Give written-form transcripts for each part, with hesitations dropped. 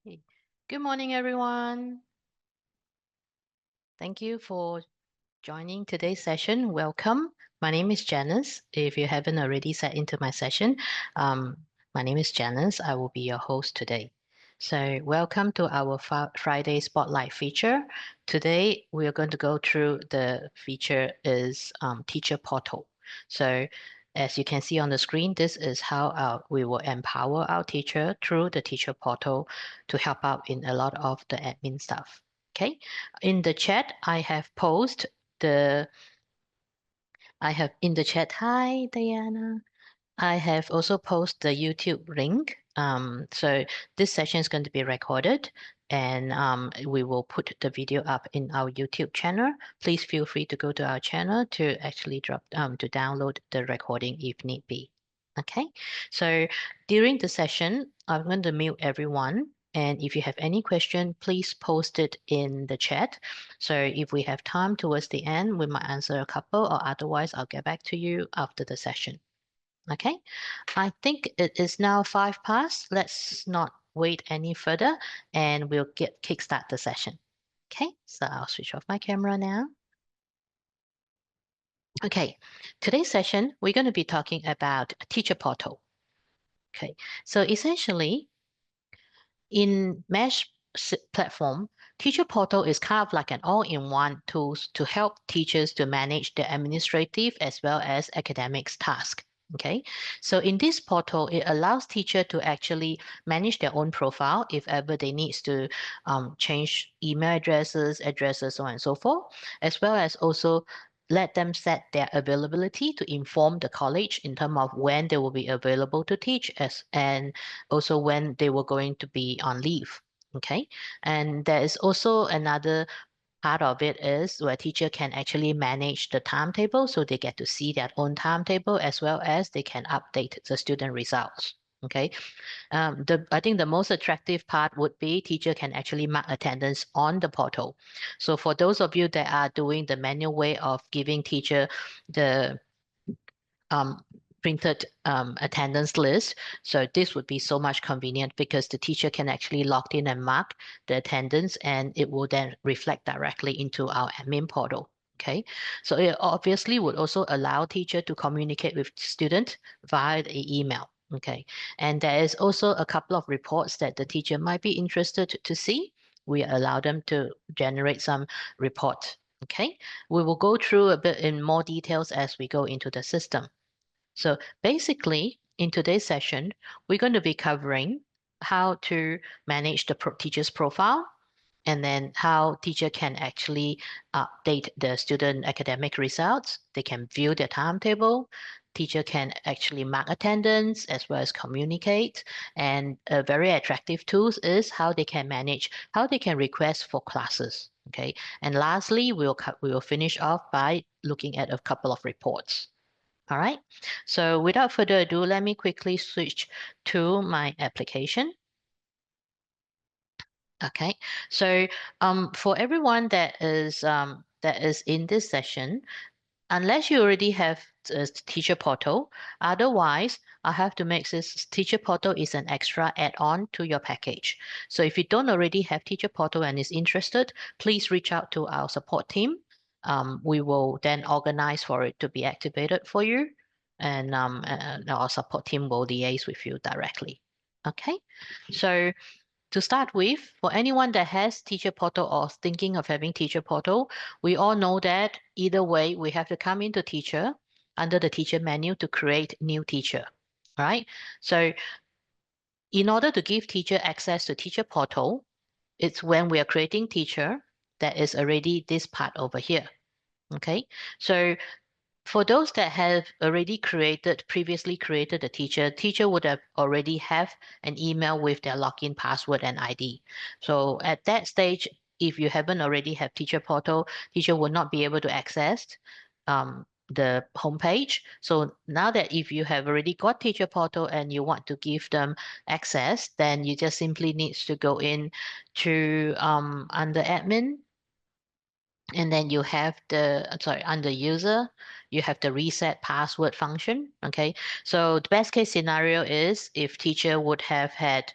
Hey. Good morning, everyone. Thank you for joining today's session. Welcome. My name is Janice. If you haven't already sat into my session, um, my name is Janice. I will be your host today. So, welcome to our Friday Spotlight feature. Today, we are going to go through the feature is Teacher Portal. So, as you can see on the screen, this is how we will empower our teacher through the Teacher Portal to help out in a lot of the admin stuff. Okay, in the chat, the I have in the chat. Hi, Diana. I have also posted the YouTube link. So this session is going to be recorded, and we will put the video up in our YouTube channel. Please feel free to go to our channel to actually to download the recording if need be. Okay. So during the session, I'm going to mute everyone. And if you have any question, please post it in the chat. So if we have time towards the end, we might answer a couple, or otherwise, I'll get back to you after the session. Okay, I think it is now 5 past. Let's not wait any further and we'll kickstart the session. Okay, so I'll switch off my camera now. Okay, today's session, we're going to be talking about Teacher Portal. Okay, so essentially, in Mesh platform, Teacher Portal is kind of like an all-in-one tools to help teachers to manage the administrative as well as academics task. Okay, so in this portal, it allows teacher to actually manage their own profile if ever they needs to change email addresses, so on and so forth, as well as also let them set their availability to inform the college in terms of when they will be available to teach and also when they were going to be on leave. Okay, and there is also another part of it is where teacher can actually manage the timetable, so they get to see their own timetable as well as they can update the student results. Okay, I think the most attractive part would be teacher can actually mark attendance on the portal. So for those of you that are doing the manual way of giving teacher the um, printed attendance list. So this would be so much convenient because the teacher can actually log in and mark the attendance, and it will then reflect directly into our admin portal. Okay, so it obviously would also allow teacher to communicate with student via the email. Okay, and there is also a couple of reports that the teacher might be interested to see. We allow them to generate some report. Okay, we will go through a bit in more details as we go into the system. So basically, in today's session, we're going to be covering how to manage the teacher's profile, and then how teacher can actually update the student academic results. They can view their timetable. Teacher can actually mark attendance as well as communicate. And a very attractive tool is how they can manage, how they can request for classes. Okay. And lastly, we will finish off by looking at a couple of reports. All right. So without further ado, let me quickly switch to my application. Okay. So for everyone that is in this session, unless you already have a teacher portal, otherwise I have to make this teacher portal is an extra add-on to your package. So if you don't already have teacher portal and is interested, please reach out to our support team. We will then organize for it to be activated for you, and our support team will liaise with you directly. Okay, so to start with, for anyone that has teacher portal or thinking of having teacher portal, we all know that either way, we have to come into teacher under the teacher menu to create new teacher, right? So in order to give teacher access to teacher portal, it's when we are creating teacher that is already this part over here. Okay, so for those that have already previously created a teacher, teacher would have already have an email with their login password and ID. So at that stage, if you haven't already have teacher portal, teacher will not be able to access the homepage. So now that if you have already got teacher portal and you want to give them access, then you just simply needs to go in to under admin And then you have under user, you have the reset password function. Okay. So the best case scenario is if teacher would have had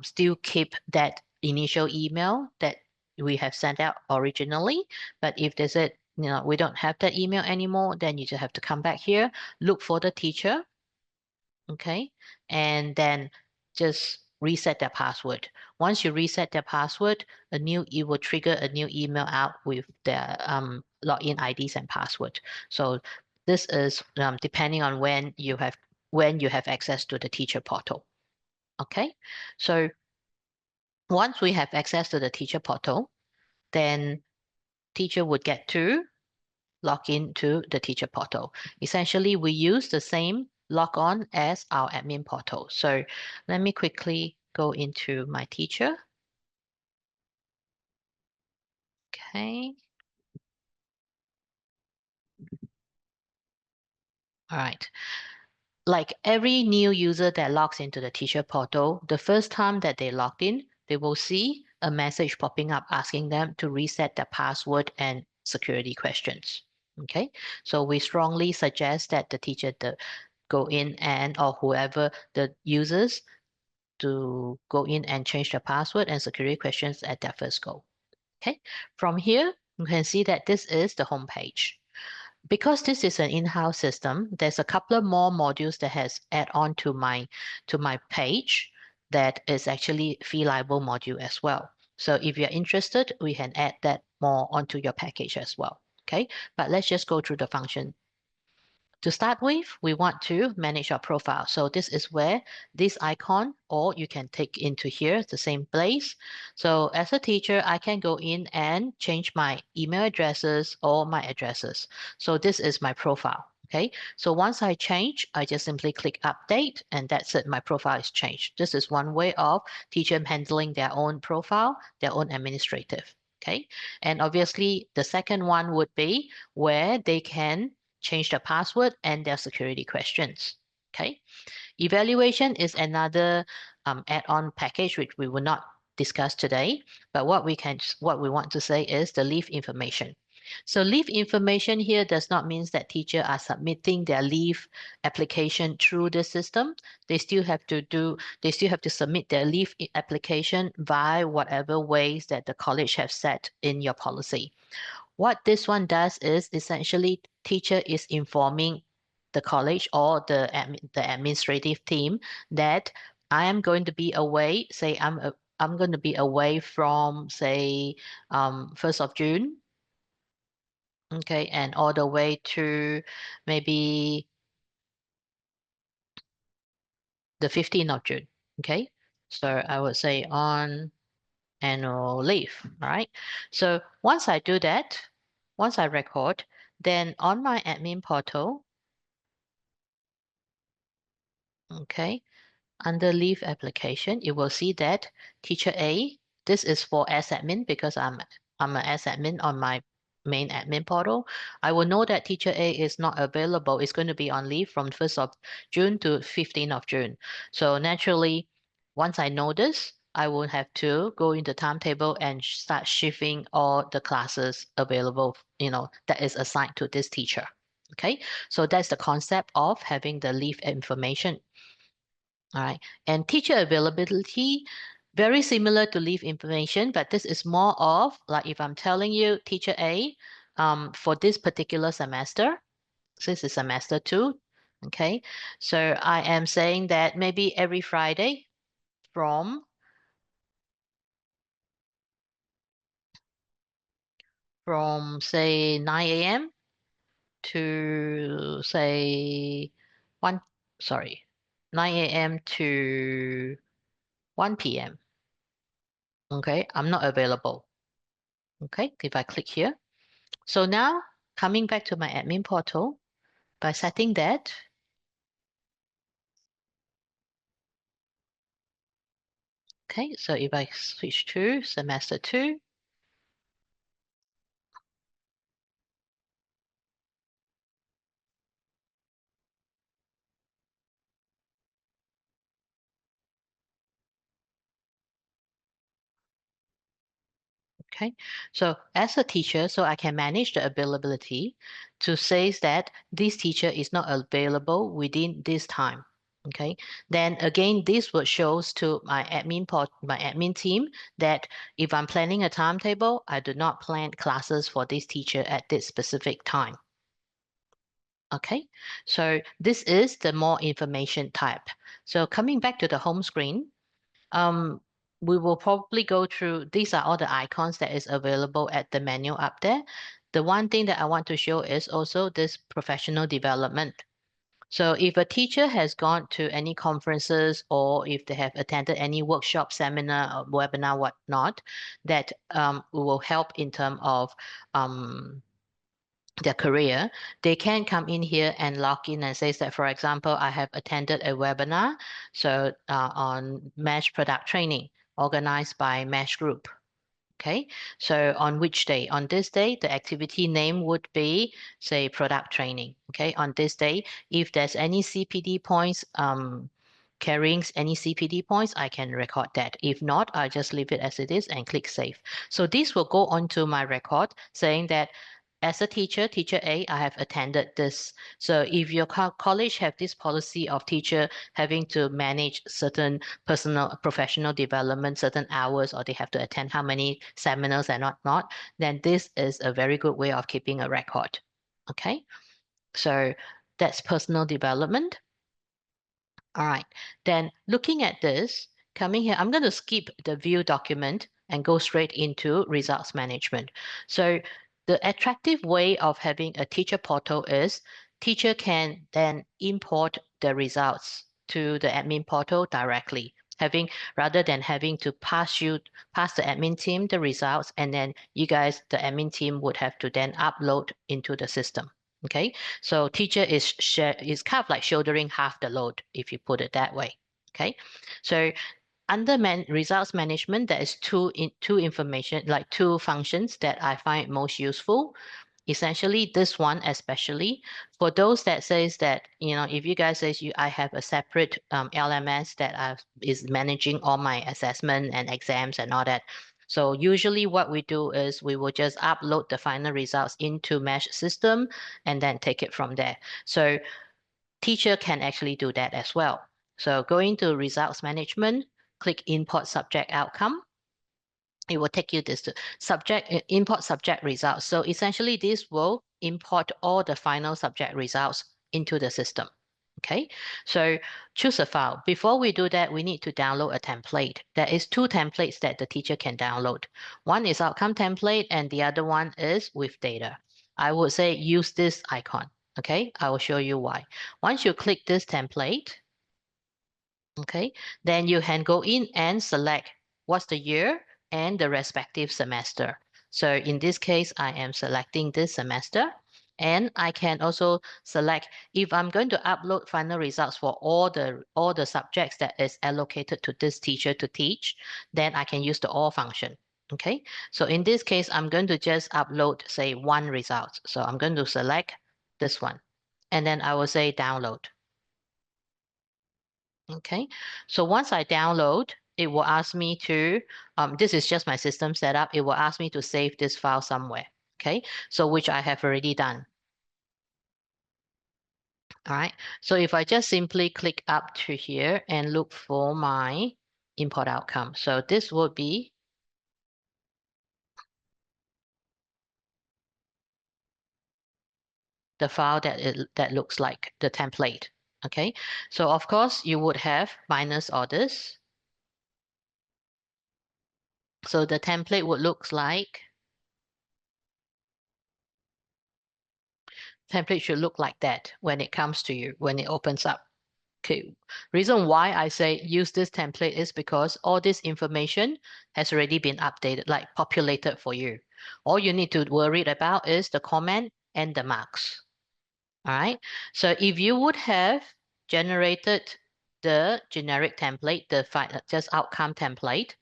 still keep that initial email that we have sent out originally. But if there's we don't have that email anymore, then you just have to come back here, look for the teacher. Okay. And then just reset their password. Once you reset their password, it will trigger a new email out with their login IDs and password. So this is depending on when you have access to the teacher portal. Okay. So once we have access to the teacher portal, then teacher would get to log into the teacher portal. Essentially, we use the same log on as our admin portal. So let me quickly go into my teacher. Okay. All right. Like every new user that logs into the teacher portal, the first time that they logged in, they will see a message popping up asking them to reset their password and security questions. Okay. So we strongly suggest that the teacher go in or whoever the users to go in and change the password and security questions at their first go. Okay, from here, you can see that this is the home page. Because this is an in-house system, there's a couple of more modules that has add on to my page that is actually fee liable module as well. So if you're interested, we can add that more onto your package as well. Okay, but let's just go through the function. To start with, we want to manage our profile. So this is where this icon, or you can take into here, the same place. So as a teacher, I can go in and change my email addresses or my addresses. So this is my profile. Okay, so once I change, I just simply click update and that's it. My profile is changed. This is one way of teacher handling their own profile, their own administrative. Okay, and obviously the second one would be where they can change the password and their security questions. Okay. Evaluation is another add-on package which we will not discuss today. But what we want to say is the leave information. So leave information here does not mean that teachers are submitting their leave application through the system. They still have to submit their leave application via whatever ways that the college have set in your policy. What this one does is essentially teacher is informing the college or the administrative team that I am going to be away. Say I'm going to be away from say 1st of June, okay, and all the way to maybe the 15th of June, okay. So I would say on annual leave. All right. So once I do that, once I record, then on my admin portal, okay, under leave application, you will see that teacher A, this is for as admin because I'm an as admin on my main admin portal. I will know that teacher A is not available. It's going to be on leave from 1st of June to 15th of June. So naturally, once I know this, I will have to go into timetable and start shifting all the classes available, that is assigned to this teacher. Okay, so that's the concept of having the leave information. All right. And teacher availability, very similar to leave information, but this is more of like if I'm telling you teacher A, for this particular semester, this is semester 2. Okay. So I am saying that maybe every Friday from say 9 a.m. to say 1, sorry, 9 a.m. to 1 p.m. Okay. I'm not available. Okay. If I click here. So now coming back to my admin portal, by setting that, okay, so if I switch to semester 2, Okay, so as a teacher, so I can manage the availability to say that this teacher is not available within this time. Okay, then again, this would shows to my admin team that if I'm planning a timetable, I do not plan classes for this teacher at this specific time. Okay, so this is the more information type. So coming back to the home screen, we will probably go through, these are all the icons that is available at the menu up there. The one thing that I want to show is also this professional development. So if a teacher has gone to any conferences or if they have attended any workshop, seminar, or webinar, whatnot, that will help in terms of their career, they can come in here and log in and say that, for example, I have attended a webinar on mesh product training organized by Mesh Group. Okay, so on which day? On this day, the activity name would be, say, product training. Okay, on this day, if there's any CPD points, carrying any CPD points, I can record that. If not, I just leave it as it is and click save. So this will go onto my record saying that as a teacher, teacher A, I have attended this. So if your college have this policy of teacher having to manage certain personal, professional development, certain hours, or they have to attend how many seminars and not, then this is a very good way of keeping a record. Okay, so that's personal development. All right, then looking at this, coming here, I'm going to skip the view document and go straight into results management. So the attractive way of having a teacher portal is teacher can then import the results to the admin portal directly, rather than having to pass the admin team the results, and then you guys, the admin team, would have to then upload into the system. Okay, so teacher is kind of like shouldering half the load, if you put it that way. Okay, so under results management, there is two functions that I find most useful. Essentially, this one especially for those that says that, if you guys says I have a separate LMS that is managing all my assessment and exams and all that. So usually what we do is we will just upload the final results into Mesh system and then take it from there. So teacher can actually do that as well. So going to results management, click import subject outcome. It will take you this to import subject results. So essentially this will import all the final subject results into the system. Okay, so choose a file. Before we do that, we need to download a template. There is two templates that the teacher can download. One is outcome template and the other one is with data. I would say use this icon. Okay, I will show you why. Once you click this template, okay, then you can go in and select what's the year and the respective semester. So in this case, I am selecting this semester. And I can also select if I'm going to upload final results for all the subjects that is allocated to this teacher to teach, then I can use the all function. Okay, so in this case, I'm going to just upload, say, one result. So I'm going to select this one, and then I will say download. Okay, so once I download, it will ask me to, this is just my system setup. It will ask me to save this file somewhere. Okay, so which I have already done. All right, so if I just simply click up to here and look for my import outcome. So this would be the file that looks like the template. Okay, so of course you would have minus orders. So the template would look like, template should look like that when it comes to you, when it opens up. Okay, reason why I say use this template is because all this information has already been updated, like populated for you. All you need to worry about is the comment and the marks. All right, so if you would have generated the generic template, just outcome template,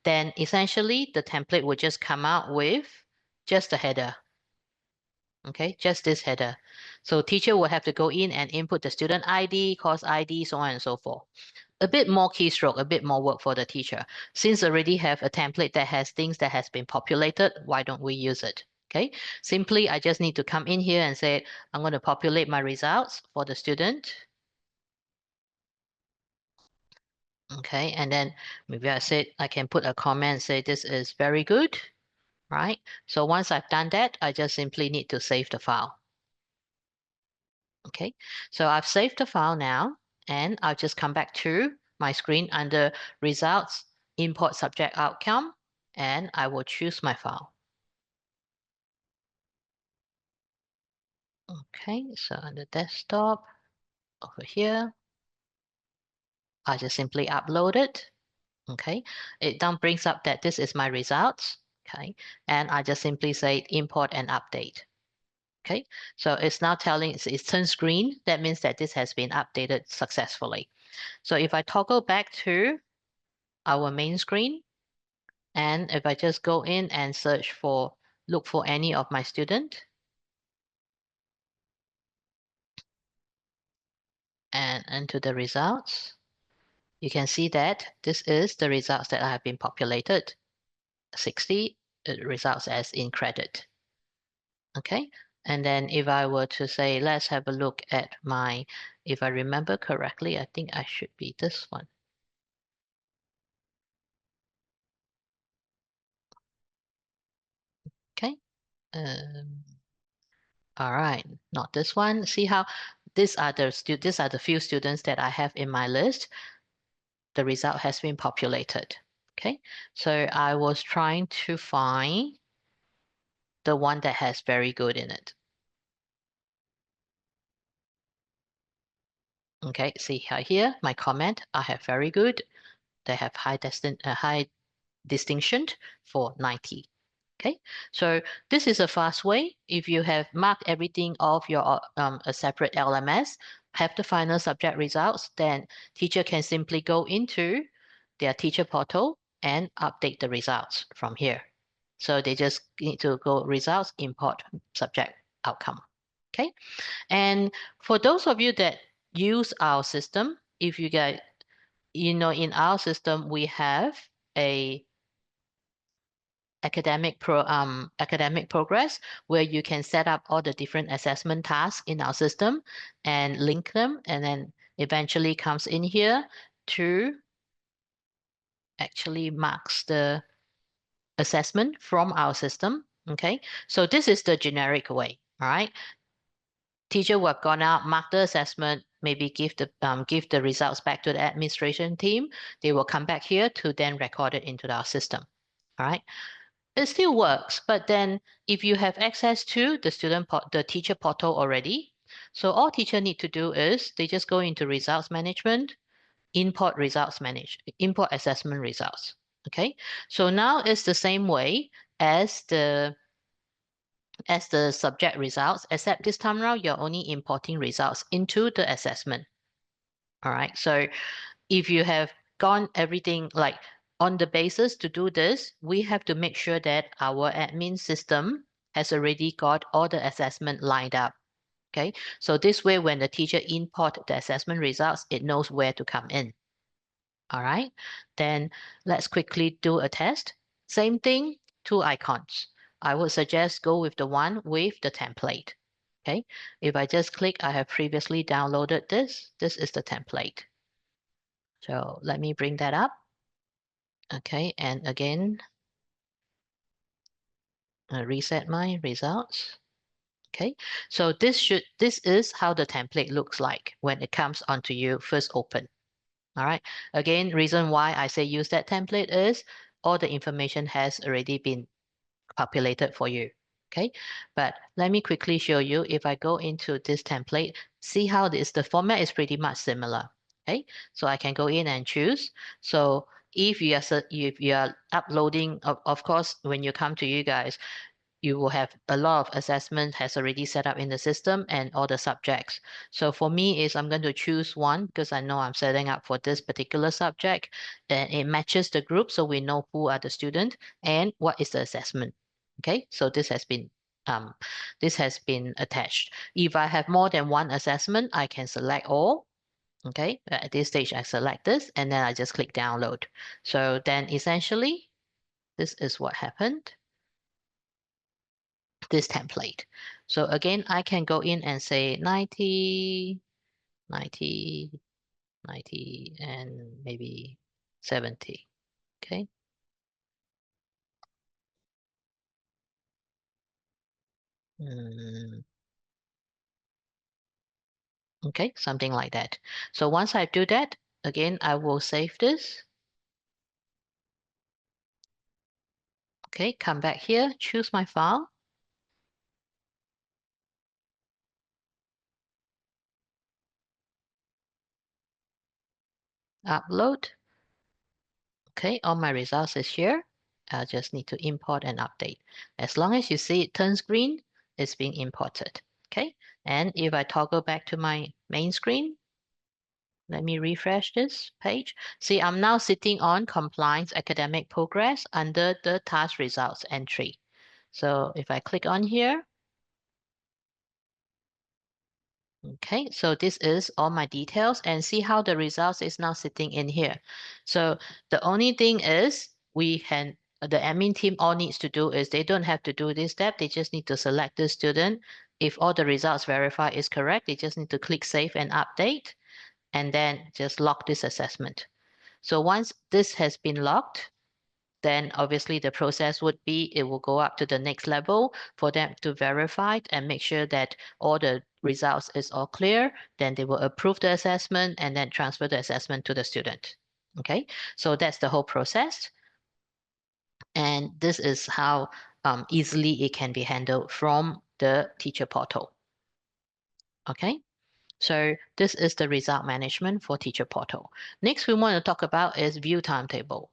then essentially the template would just come out with just a header. Okay, just this header. So teacher will have to go in and input the student ID, course ID, so on and so forth. a bit more keystroke, a bit more work for the teacher. Since already have a template that has things that has been populated, why don't we use it? Okay, simply I just need to come in here and say, I'm going to populate my results for the student. Okay, and then maybe I said I can put a comment, say this is very good, right? So once I've done that, I just simply need to save the file. Okay, so I've saved the file now, and I'll just come back to my screen under results, import subject outcome, and I will choose my file. Okay, so under desktop, over here, I just simply upload it. Okay, it then brings up that this is my results. Okay, and I just simply say import and update. Okay, so it's now telling it's turns green. That means that this has been updated successfully. So if I toggle back to our main screen, and if I just go in and search for, look for any of my student, and into the results, you can see that this is the results that have been populated. 60 results as in credit. Okay, and then if I were to say, let's have a look at my, if I remember correctly, I think I should be this one. Okay, all right, not this one. See how these are the few students that I have in my list. The result has been populated. Okay, so I was trying to find the one that has very good in it. Okay, see here, my comment, I have very good. They have high distinction for 90. Okay, so this is a fast way. If you have marked everything of your a separate LMS, have the final subject results, then teacher can simply go into their teacher portal and update the results from here. So they just need to go results, import subject outcome. Okay, and for those of you that use our system, if you get, in our system, we have a academic progress where you can set up all the different assessment tasks in our system and link them, and then eventually comes in here to actually marks the assessment from our system. Okay, so this is the generic way. All right, teacher will have gone out, mark the assessment, maybe give the results back to the administration team. They will come back here to then record it into our system. All right, it still works, but then if you have access to the teacher portal already, so all teacher need to do is they just go into results management, import assessment results. Okay, so now it's the same way as the subject results, except this time around you're only importing results into the assessment. All right, so if you have gone everything like on the basis to do this, we have to make sure that our admin system has already got all the assessment lined up. Okay, so this way when the teacher import the assessment results, it knows where to come in. All right, then let's quickly do a test. Same thing, 2 icons. I would suggest go with the one with the template. Okay, if I just click, I have previously downloaded this. This is the template. So let me bring that up. Okay, and again, reset my results. Okay, so this is how the template looks like when it comes onto you first open. All right, again, reason why I say use that template is all the information has already been populated for you. Okay, but let me quickly show you. If I go into this template, see how the format is pretty much similar. Okay, so I can go in and choose. So if you are uploading, of course, when you come to you guys, you will have a lot of assessment has already set up in the system and all the subjects. So for me is I'm going to choose one because I know I'm setting up for this particular subject and it matches the group so we know who are the student and what is the assessment. Okay, so this has been attached. If I have more than one assessment, I can select all Okay, at this stage, I select this and then I just click download. So then essentially, this is what happened, this template. So again, I can go in and say 90, 90, 90, and maybe 70. Okay. Okay, something like that. So once I do that, again, I will save this. Okay, come back here, choose my file. Upload. Okay, all my results is here. I just need to import and update. As long as you see it turns green, it's being imported. Okay, and if I toggle back to my main screen, let me refresh this page. See, I'm now sitting on compliance academic progress under the task results entry. So if I click on here, okay, so this is all my details and see how the results is now sitting in here. So the only thing is the admin team all needs to do is they don't have to do this step. They just need to select the student. If all the results verified is correct, they just need to click save and update and then just log this assessment. So once this has been logged, then obviously the process would be it will go up to the next level for them to verify and make sure that all the results is all clear. Then they will approve the assessment and then transfer the assessment to the student. Okay, so that's the whole process. And this is how easily it can be handled from the teacher portal. Okay. So this is the result management for teacher portal. Next, we want to talk about is view timetable.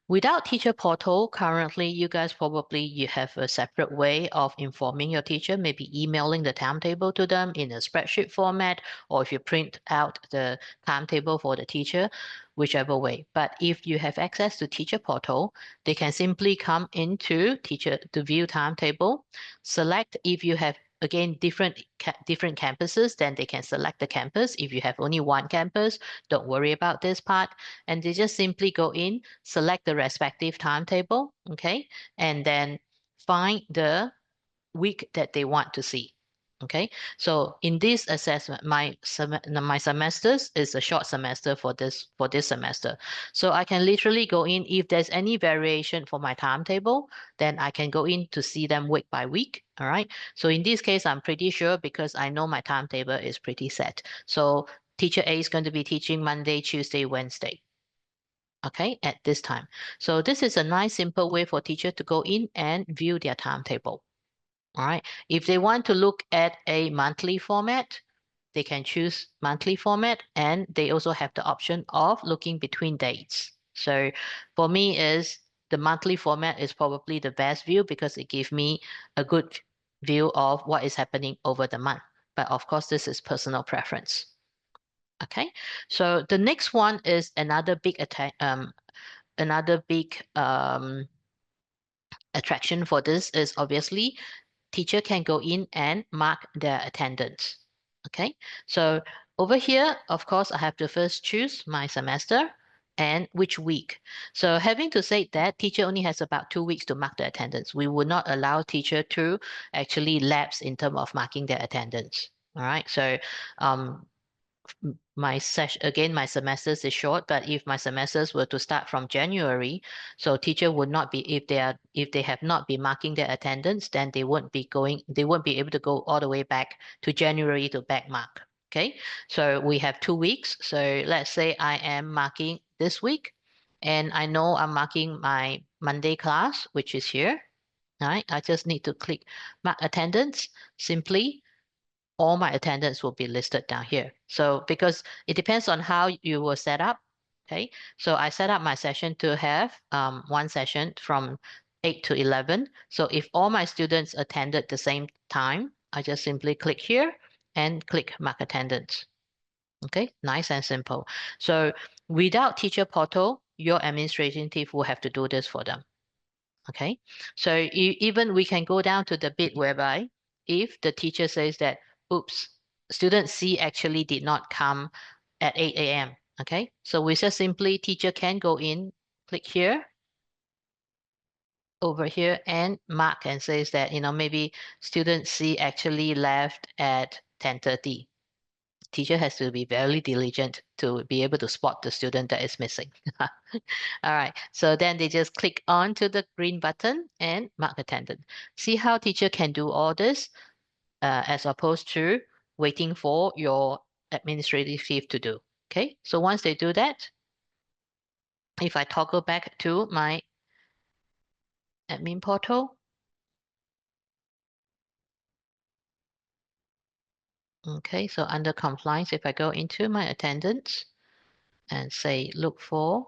Without teacher portal, currently you guys you have a separate way of informing your teacher, maybe emailing the timetable to them in a spreadsheet format, or if you print out the timetable for the teacher, whichever way. But if you have access to teacher portal, they can simply come into teacher to view timetable, select if you have again different campuses, then they can select the campus. If you have only one campus, don't worry about this part, and they just simply go in, select the respective timetable, okay, and then find the week that they want to see. Okay, so in this assessment, my semesters is a short semester for this semester. So I can literally go in if there's any variation for my timetable, then I can go in to see them week by week. All right. So in this case, I'm pretty sure because I know my timetable is pretty set. So teacher A is going to be teaching Monday, Tuesday, Wednesday. Okay, at this time. So this is a nice simple way for teacher to go in and view their timetable. All right. If they want to look at a monthly format, they can choose monthly format, and they also have the option of looking between dates. So for me is the monthly format is probably the best view because it gives me a good view of what is happening over the month. But of course, this is personal preference. Okay. So the next one is another big attraction for this is obviously teacher can go in and mark their attendance. Okay, so over here, of course, I have to first choose my semester and which week. So having to say that teacher only has about 2 weeks to mark the attendance. We will not allow teacher to actually lapse in terms of marking their attendance. All right, so um, my session again, my semesters is short, but if my semesters were to start from January, so teacher would not be if they have not been marking their attendance, then they won't be able to go all the way back to January to back mark. Okay, so we have 2 weeks. So let's say I am marking this week, and I know I'm marking my Monday class, which is here. All right, I just need to click mark attendance simply, all my attendance will be listed down here. So because it depends on how you will set up. Okay, so I set up my session to have one session from 8 to 11. So if all my students attended the same time, I just simply click here and click mark attendance. Okay, nice and simple. So without teacher portal, your administration team will have to do this for them. Okay, so even we can go down to the bit whereby if the teacher says that, oops, student C actually did not come at 8 a.m. Okay, so we just simply teacher can go in, click here, over here, and mark and says that, maybe student C actually left at 10:30. Teacher has to be very diligent to be able to spot the student that is missing. All right, so then they just click on to the green button and mark attendance. See how teacher can do all this as opposed to waiting for your administrative chief to do. Okay, so once they do that, if I toggle back to my admin portal, okay, so under compliance, if I go into my attendance and say look for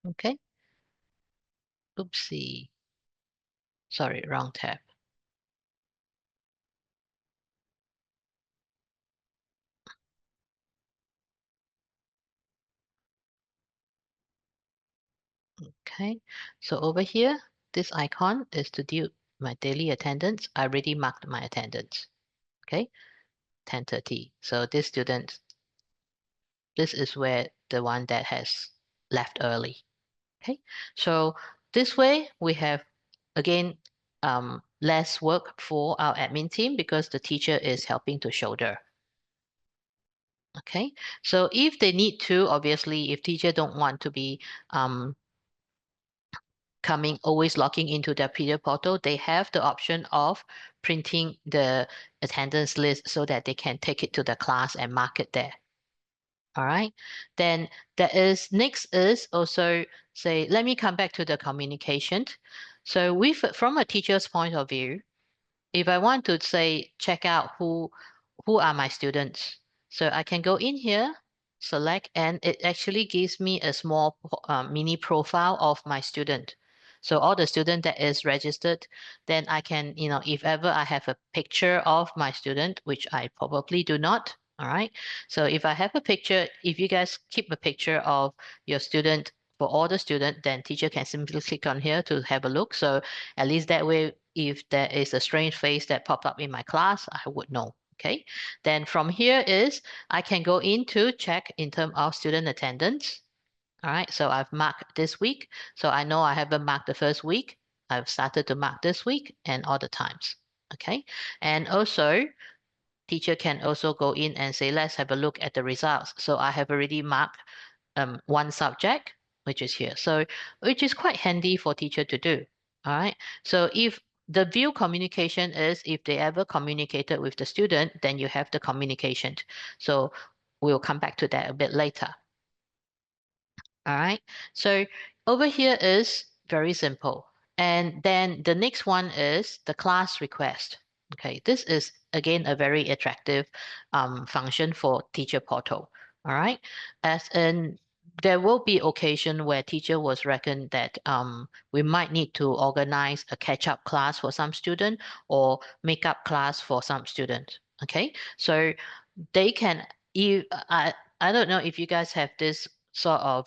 okay, oopsie, sorry, wrong tab. Okay, so over here, this icon is to do my daily attendance. I already marked my attendance. Okay, 10:30. So this student, this is where the one that has left early. Okay, so this way we have again less work for our admin team because the teacher is helping to shoulder. Okay, so if they need to, obviously, if teacher don't want to be always logging into their PDF portal, they have the option of printing the attendance list so that they can take it to the class and mark it there. All right. Then next is also say, let me come back to the communication. So from a teacher's point of view, if I want to say check out who are my students, so I can go in here, select, and it actually gives me a small mini profile of my student. So all the student that is registered, then I can, if ever I have a picture of my student, which I probably do not. All right. So if I have a picture, if you guys keep a picture of your student for all the student, then teacher can simply click on here to have a look. So at least that way, if there is a strange face that popped up in my class, I would know. Okay. Then from here is I can go in to check in terms of student attendance. All right. So I've marked this week. So I know I haven't marked the first week. I've started to mark this week and all the times. Okay. And also teacher can also go in and say, let's have a look at the results. So I have already marked one subject, which is here. So which is quite handy for teacher to do. All right. So if the view communication is if they ever communicated with the student, then you have the communication. So we'll come back to that a bit later. All right. So over here is very simple. And then the next one is the class request. Okay, this is again a very attractive function for teacher portal. All right, as in there will be occasion where teacher was reckoned that we might need to organize a catch-up class for some student or make-up class for some student. Okay, so they can I don't know if you guys have this sort of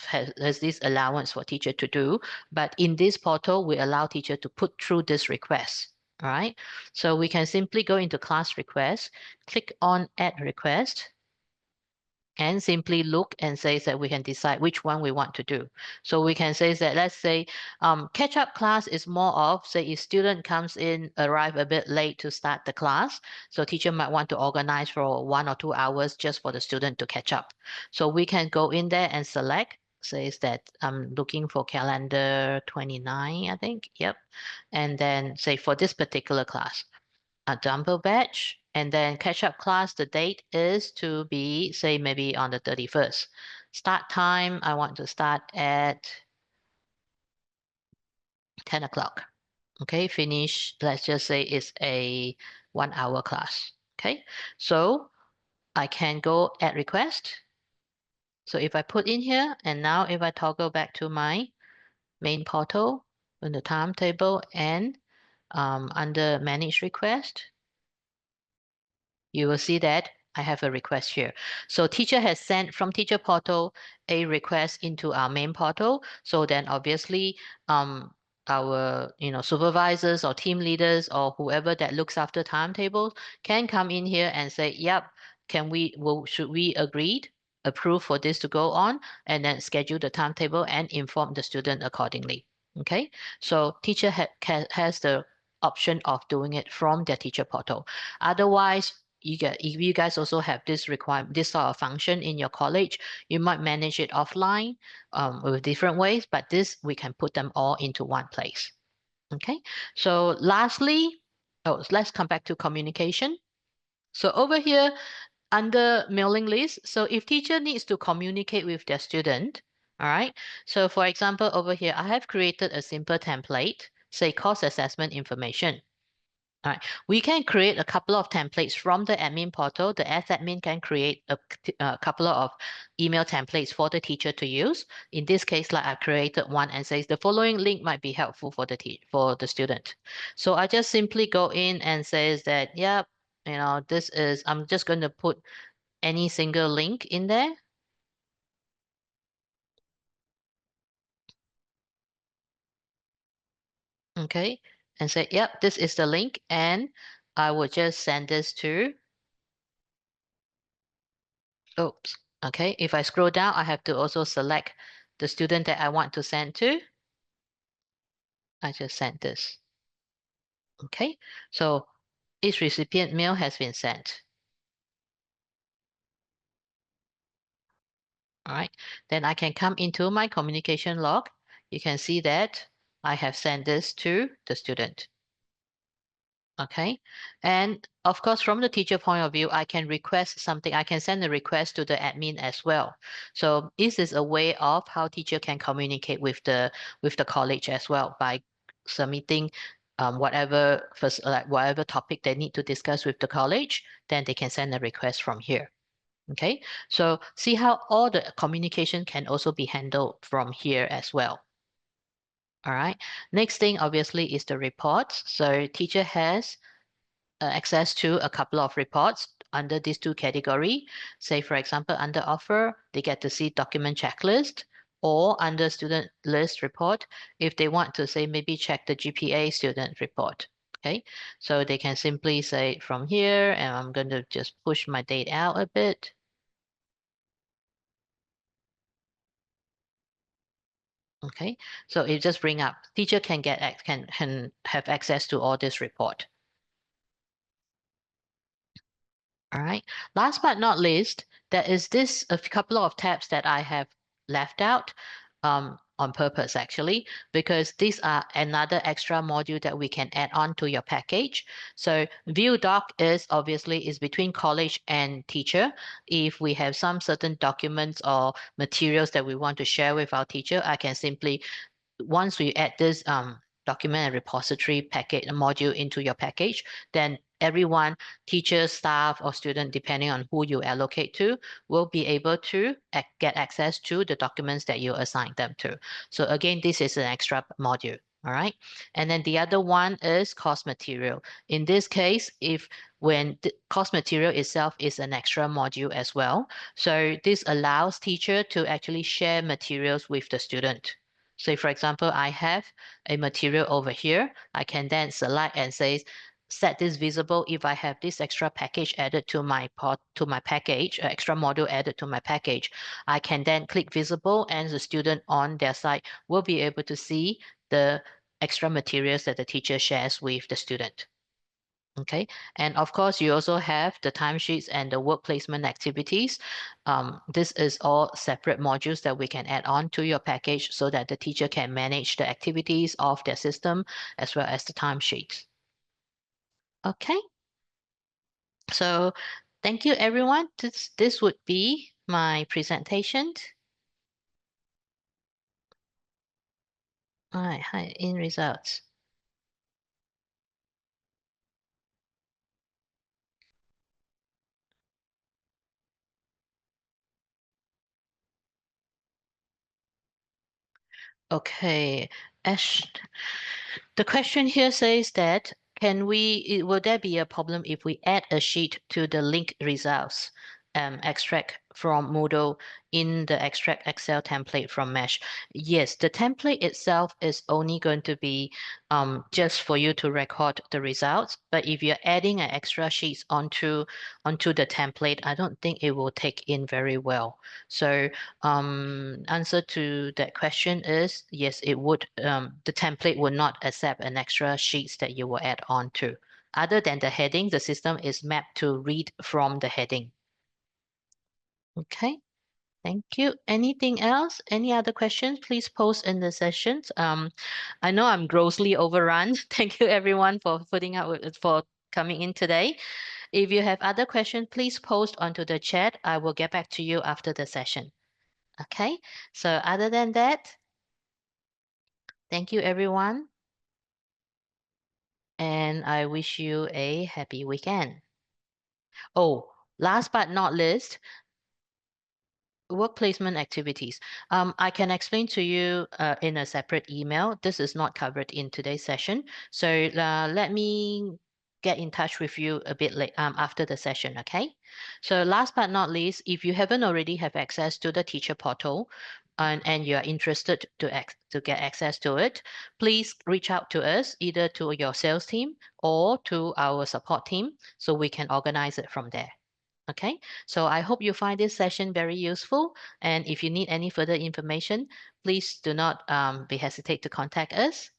has this allowance for teacher to do, but in this portal we allow teacher to put through this request. All right, so we can simply go into class request, click on add request, and simply look and say that we can decide which one we want to do. So we can say that, let's say catch-up class is more of, say if student comes in, arrive a bit late to start the class, so teacher might want to organize for 1 or 2 hours just for the student to catch up. So we can go in there and select, says that I'm looking for calendar 29, I think, yep. And then say for this particular class, a dumbbell batch, and then catch up class, the date is to be, say, maybe on the 31st. Start time, I want to start at 10 o'clock. Okay, finish, let's just say it's a 1 hour class. Okay, so I can go add request. So if I put in here, and now if I toggle back to my main portal in the timetable and under manage request, you will see that I have a request here. So teacher has sent from teacher portal a request into our main portal. So then obviously our supervisors or team leaders or whoever that looks after timetables can come in here and say, yep, should we approve for this to go on, and then schedule the timetable and inform the student accordingly. Okay, so teacher has the option of doing it from their teacher portal. Otherwise, if you guys also have this sort of function in your college, you might manage it offline with different ways, but this we can put them all into one place. Okay, so lastly, let's come back to communication. So over here under mailing list, so if teacher needs to communicate with their student, all right, so for example, over here, I have created a simple template, say course assessment information. All right, we can create a couple of templates from the admin portal. The admin can create a couple of email templates for the teacher to use. In this case, like I created one and says the following link might be helpful for the student. So I just simply go in and says that, yep, I'm just going to put any single link in there. Okay, and say, yep, this is the link, and I will just send this to. Oops. Okay, if I scroll down, I have to also select the student that I want to send to. I just sent this. Okay, so each recipient mail has been sent. All right, then I can come into my communication log. You can see that I have sent this to the student. Okay, and of course, from the teacher point of view, I can request something. I can send a request to the admin as well. So this is a way of how teacher can communicate with the college as well by submitting whatever whatever topic they need to discuss with the college. Then they can send a request from here. Okay, so see how all the communication can also be handled from here as well. All right. Next thing obviously is the reports. So teacher has access to a couple of reports under these two categories. Say, for example, under offer, they get to see document checklist, or under student list report, if they want to say maybe check the GPA student report. Okay, so they can simply say from here, and I'm going to just push my date out a bit. Okay, so it just bring up teacher can have access to all this report. All right. Last but not least, there is a couple of tabs that I have left out on purpose actually, because these are another extra module that we can add on to your package. So view doc is between college and teacher. If we have some certain documents or materials that we want to share with our teacher, I can simply, once we add this document and repository package module into your package, then everyone, teacher, staff, or student, depending on who you allocate to, will be able to get access to the documents that you assign them to. So again, this is an extra module. All right. And then the other one is course material. In this case, when the course material itself is an extra module as well. So this allows teacher to actually share materials with the student. Say, for example, I have a material over here. I can then select and say, set this visible if I have this extra package added to my package, extra module added to my package. I can then click visible, and the student on their side will be able to see the extra materials that the teacher shares with the student. Okay, and of course, you also have the timesheets and the work placement activities. This is all separate modules that we can add on to your package so that the teacher can manage the activities of their system as well as the timesheets. Okay, so thank you, everyone. This would be my presentation. All right, hi, in results. Okay, Ash, the question here says that will there be a problem if we add a sheet to the link results? extract from Moodle in the extract Excel template from Mesh. Yes, the template itself is only going to be just for you to record the results. But if you're adding an extra sheets onto the template, I don't think it will take in very well. So answer to that question is yes, it would. The template would not accept an extra sheets that you will add on to. Other than the heading, the system is mapped to read from the heading. Okay, thank you. Anything else? Any other questions? Please post in the sessions. I know I'm grossly overrun. Thank you everyone for putting up with for coming in today. If you have other questions, please post onto the chat. I will get back to you after the session. Okay, so other than that, thank you everyone. And I wish you a happy weekend. Oh, last but not least, work placement activities. I can explain to you in a separate email. This is not covered in today's session. So let me get in touch with you a bit late after the session, okay? So last but not least, if you haven't already have access to the teacher portal and you're interested to get access to it, please reach out to us, either to your sales team or to our support team, so we can organize it from there. Okay, so I hope you find this session very useful. And if you need any further information, please do not be hesitate to contact us.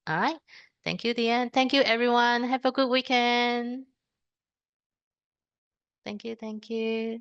All right. Thank you, Diane. Thank you, everyone. Have a good weekend. Thank you. Thank you.